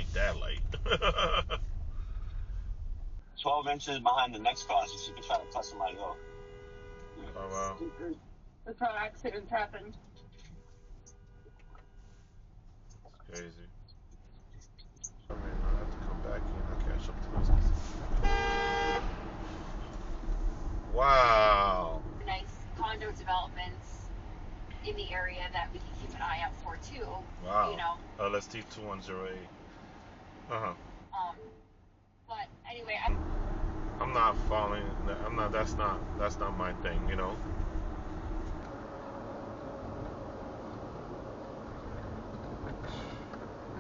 ain't that late. 12 inches behind the next car, so she can try to cut somebody off. Oh, wow. That's how accidents happen. Crazy. I mean, I have to come back here and catch up to this. Wow. Nice condo developments in the area that we can keep an eye out for too. Wow. You know. LST 2108. Uh-huh. But anyway, I'm not following. I'm not. That's not my thing. You know.